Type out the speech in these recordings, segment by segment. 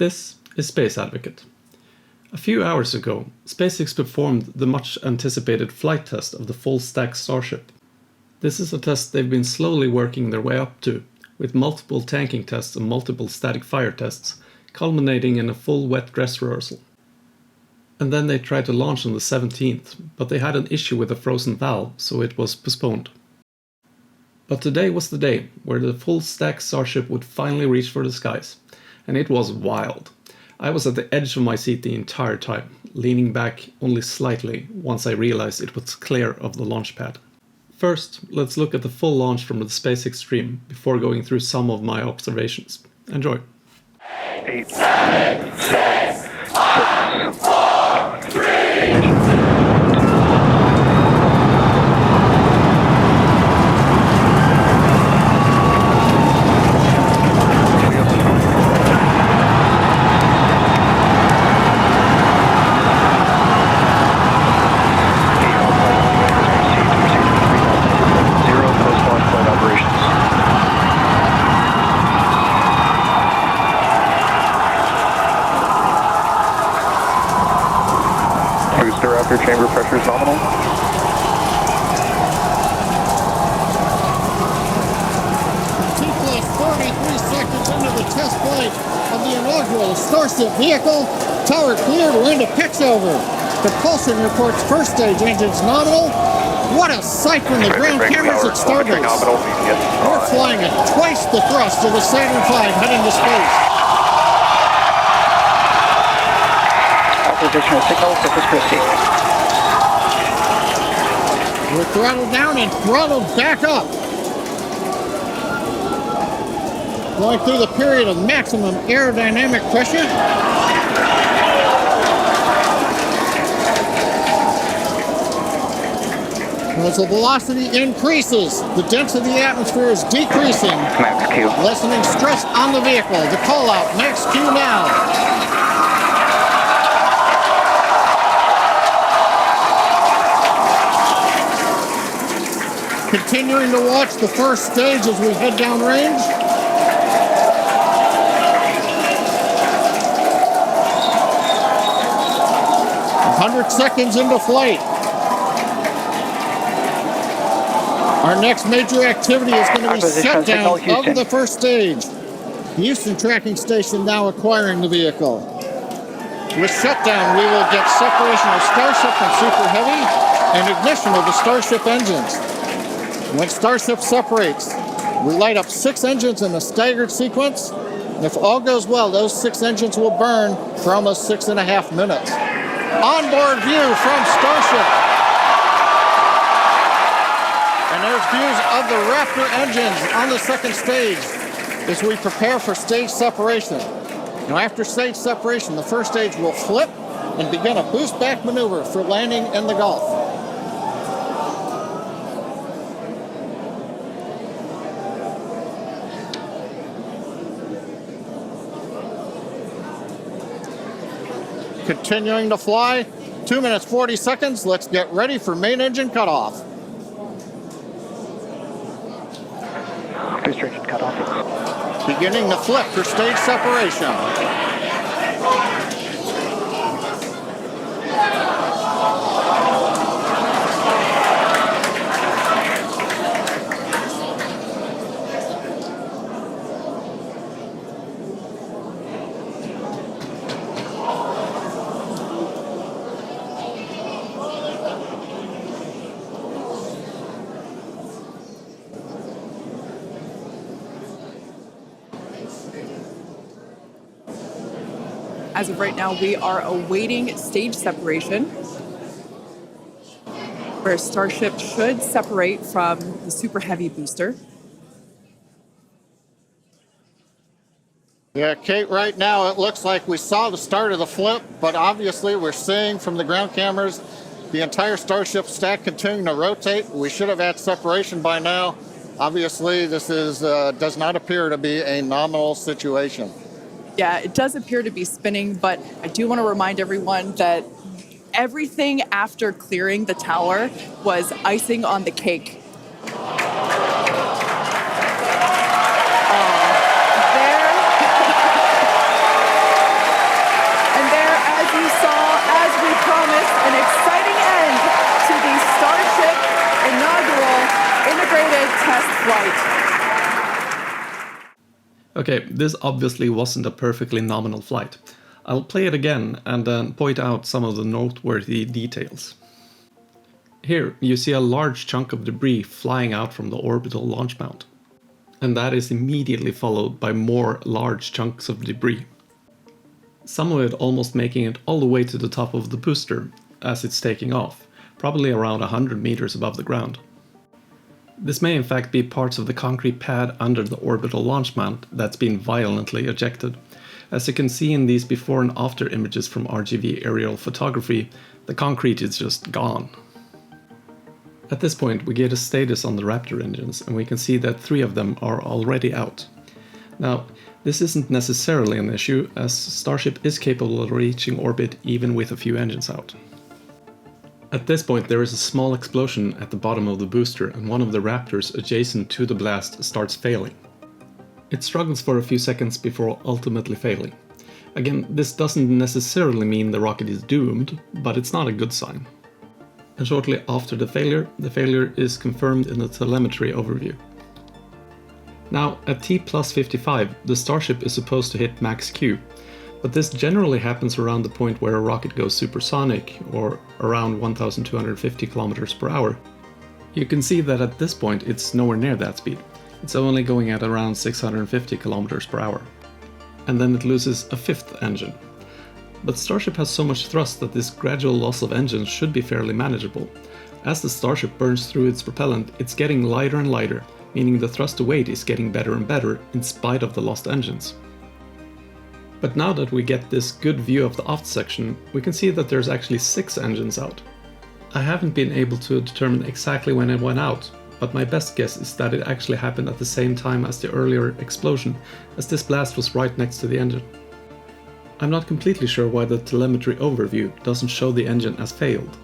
This is Space Advocate. A few hours ago, SpaceX performed the much-anticipated flight test of the full-stack Starship. This is a test they've been slowly working their way up to, with multiple tanking tests and multiple static fire tests, culminating in a full wet dress rehearsal. And then they tried to launch on the 17th, but they had an issue with a frozen valve, so it was postponed. But today was the day where the full-stack Starship would finally reach for the skies. And it was wild. I was at the edge of my seat the entire time, leaning back only slightly once I realized it was clear of the launch pad. First, let's look at the full launch from the SpaceX stream before going through some of my observations. Enjoy. 8, 7, 6, 5, 4, 3, chamber pressure is nominal. T+33 seconds into the test flight of the inaugural Starship vehicle. Tower cleared, we're into pitch over. Propulsion reports first stage engines nominal. What a sight from the ground cameras at Starbase. We're flying at twice the thrust of the Saturn V heading to space. Acquisition signal, surface proceed. We're throttled down and throttled back up. Going through the period of maximum aerodynamic pressure. As the velocity increases, the density of the atmosphere is decreasing. Max Q. Lessening stress on the vehicle. The call out, max Q now. Continuing to watch the first stage as we head downrange. A 100 seconds into flight. Our next major activity is going to be shutdown of the first stage. The Houston tracking station now acquiring the vehicle. With shutdown, we will get separation of Starship from Super Heavy and ignition of the Starship engines. When Starship separates, we light up 6 engines in a staggered sequence. And if all goes well, those 6 engines will burn for almost 6.5 minutes. Onboard view from Starship. And there's views of the Raptor engines on the second stage as we prepare for stage separation. Now after stage separation, the first stage will flip and begin a boost back maneuver for landing in the Gulf. Continuing to fly, 2 minutes 40 seconds. Let's get ready for main engine cutoff. Booster engine cutoff. Beginning to flip for stage separation. As of right now, we are awaiting stage separation, where Starship should separate from the Super Heavy booster. Yeah, Kate, right now it looks like we saw the start of the flip, but obviously we're seeing from the ground cameras the entire Starship stack continuing to rotate. We should have had separation by now. Obviously, this is does not appear to be a nominal situation. Yeah, it does appear to be spinning, but I do want to remind everyone that everything after clearing the tower was icing on the cake. Okay, this obviously wasn't a perfectly nominal flight. I'll play it again and then point out some of the noteworthy details. Here you see a large chunk of debris flying out from the orbital launch mount. And that is immediately followed by more large chunks of debris. Some of it almost making it all the way to the top of the booster as it's taking off, probably around 100 meters above the ground. This may in fact be parts of the concrete pad under the orbital launch mount that's been violently ejected. As you can see in these before and after images from RGV aerial photography, the concrete is just gone. At this point we get a status on the Raptor engines and we can see that 3 of them are already out. Now, this isn't necessarily an issue as Starship is capable of reaching orbit even with a few engines out. At this point there is a small explosion at the bottom of the booster and one of the Raptors adjacent to the blast starts failing. It struggles for a few seconds before ultimately failing. Again, this doesn't necessarily mean the rocket is doomed, but it's not a good sign. And shortly after the failure is confirmed in the telemetry overview. Now, at T plus 55, the Starship is supposed to hit max Q, but this generally happens around the point where a rocket goes supersonic, or around 1250 km per hour. You can see that at this point it's nowhere near that speed. It's only going at around 650 km per hour. And then it loses a 5th engine. But Starship has so much thrust that this gradual loss of engines should be fairly manageable. As the Starship burns through its propellant, it's getting lighter and lighter, meaning the thrust to weight is getting better and better in spite of the lost engines. But now that we get this good view of the aft section, we can see that there's actually 6 engines out. I haven't been able to determine exactly when it went out, but my best guess is that it actually happened at the same time as the earlier explosion, as this blast was right next to the engine. I'm not completely sure why the telemetry overview doesn't show the engine as failed,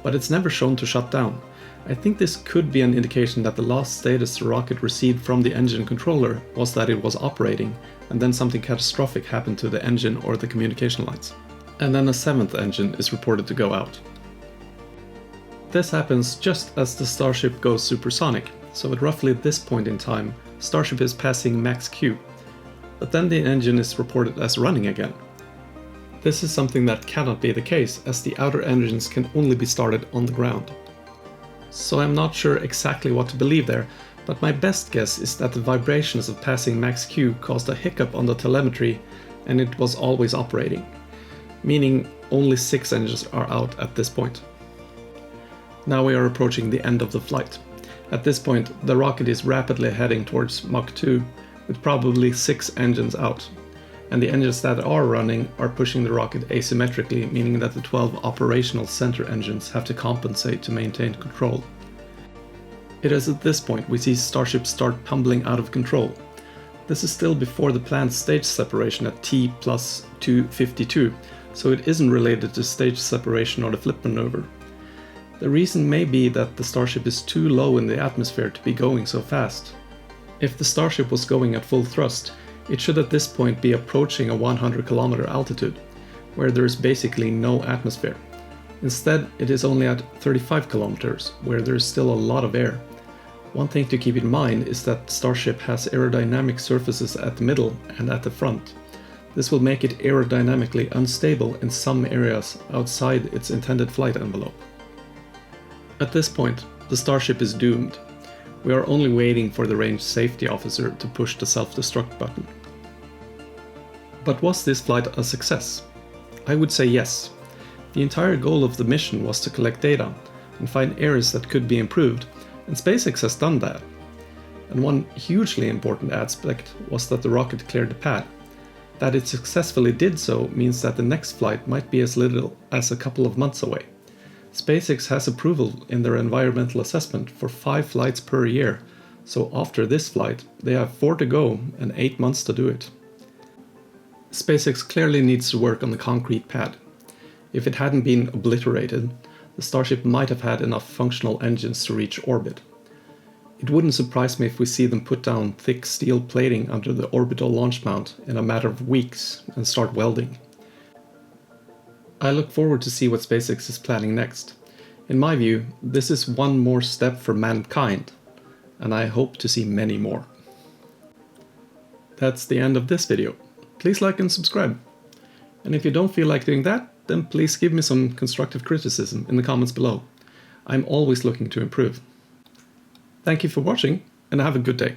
but it's never shown to shut down. I think this could be an indication that the last status the rocket received from the engine controller was that it was operating, and then something catastrophic happened to the engine or the communication lines. And then a 7th engine is reported to go out. This happens just as the Starship goes supersonic, so at roughly this point in time, Starship is passing max Q, but then the engine is reported as running again. This is something that cannot be the case, as the outer engines can only be started on the ground. So I'm not sure exactly what to believe there, but my best guess is that the vibrations of passing max Q caused a hiccup on the telemetry and it was always operating, meaning only 6 engines are out at this point. Now we are approaching the end of the flight. At this point, the rocket is rapidly heading towards Mach 2, with probably 6 engines out. And the engines that are running are pushing the rocket asymmetrically, meaning that the 12 operational center engines have to compensate to maintain control. It is at this point we see Starship start tumbling out of control. This is still before the planned stage separation at T plus 252, so it isn't related to stage separation or the flip maneuver. The reason may be that the Starship is too low in the atmosphere to be going so fast. If the Starship was going at full thrust, it should at this point be approaching a 100 km altitude, where there is basically no atmosphere. Instead, it is only at 35 km, where there is still a lot of air. One thing to keep in mind is that Starship has aerodynamic surfaces at the middle and at the front. This will make it aerodynamically unstable in some areas outside its intended flight envelope. At this point, the Starship is doomed. We are only waiting for the range safety officer to push the self-destruct button. But was this flight a success? I would say yes. The entire goal of the mission was to collect data and find areas that could be improved, and SpaceX has done that. And one hugely important aspect was that the rocket cleared the pad. That it successfully did so means that the next flight might be as little as a couple of months away. SpaceX has approval in their environmental assessment for 5 flights per year, so after this flight, they have 4 to go and 8 months to do it. SpaceX clearly needs to work on the concrete pad. If it hadn't been obliterated, the Starship might have had enough functional engines to reach orbit. It wouldn't surprise me if we see them put down thick steel plating under the orbital launch mount in a matter of weeks and start welding. I look forward to see what SpaceX is planning next. In my view, this is one more step for mankind, and I hope to see many more. That's the end of this video. Please like and subscribe. And if you don't feel like doing that, then please give me some constructive criticism in the comments below. I'm always looking to improve. Thank you for watching, and have a good day.